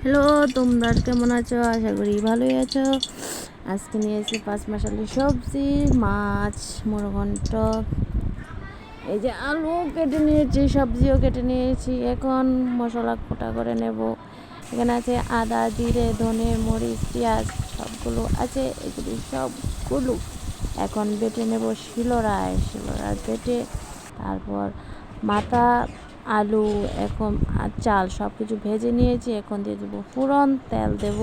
Hello, তোমরা কেমন আছো? আশা করি ভালোই আছো। আজকে নিয়েছি 5 মাসালি সবজি, মাছ, মুরগন্ট, এই যে আলু কেটে নিয়েছি, সবজিও কেটে নিয়েছি। এখন মশলা কোটা করে নেব। এখানে আছে আদা, জিরে, ধনে, মরিচ, পেঁয়াজ সবগুলো আছে। এগুলি সবগুলো এখন বেটে নেব শিলনোড়ায় বেটে, তারপর মাথা, আলু, এখন আর চাল সব কিছু ভেজে নিয়েছি। এখন দিয়ে দেবো ফোড়ন, তেল দেব,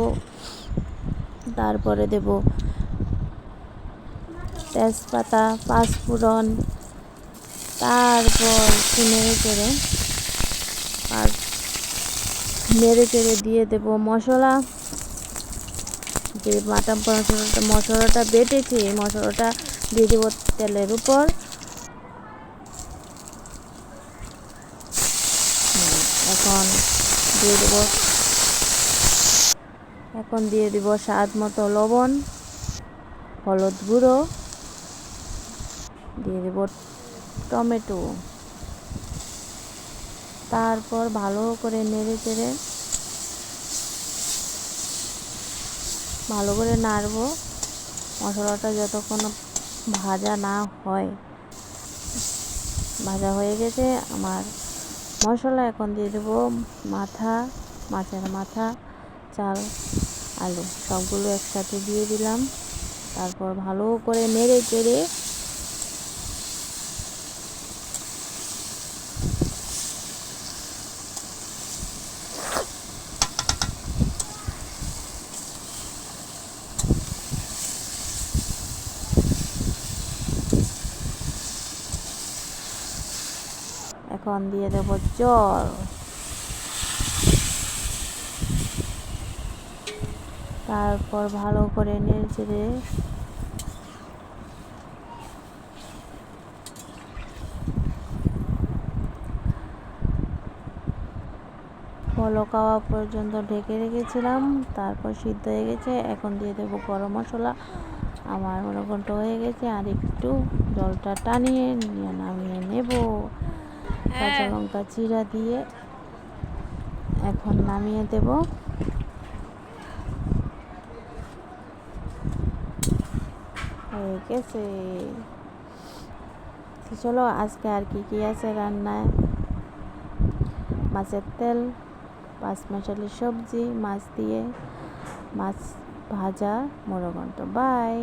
তারপরে দেব তেজপাতা, পাঁচফোড়ন, তারপর নেড়ে চেড়ে দিয়ে দেব মশলা। যে মশলাটা বেটেছি, এই মশলাটা দিয়ে দেবো তেলের উপর। এখন দিয়ে দেব স্বাদ মতো লবণ, হলুদ গুঁড়ো, দিয়ে দেব টমেটো। তারপর ভালো করে নেড়ে চেড়ে ভালো করে নাড়বো। মশলাটা যতক্ষণ ভাজা না হয়, ভাজা হয়ে গেছে আমার মশলা। এখন দিয়ে দেবো মাছের মাথা, চাল, আলু সবগুলো একসাথে দিয়ে দিলাম। তারপর ভালো করে নেড়ে চেড়ে এখন দিয়ে দেবো জল। তারপর ভালো করে নেড়ে চেড়ে বলক খাওয়া পর্যন্ত ঢেকে রেখেছিলাম। তারপর সিদ্ধ হয়ে গেছে। এখন দিয়ে দেবো গরম মশলা। আমার মুরগন্ট হয়ে গেছে, আর একটু জলটা টানিয়ে নিয়ে নামিয়ে নেব। কাঁচা লঙ্কা চিরা দিয়ে এখন নামিয়ে দেব। হয়ে গেছে। চলো আজকে আর কি আছে রান্নায়: মাছের তেল, 5 মাসালি সবজি, মাছ দিয়ে মাছ ভাজা, মুরগন্ট। বাই।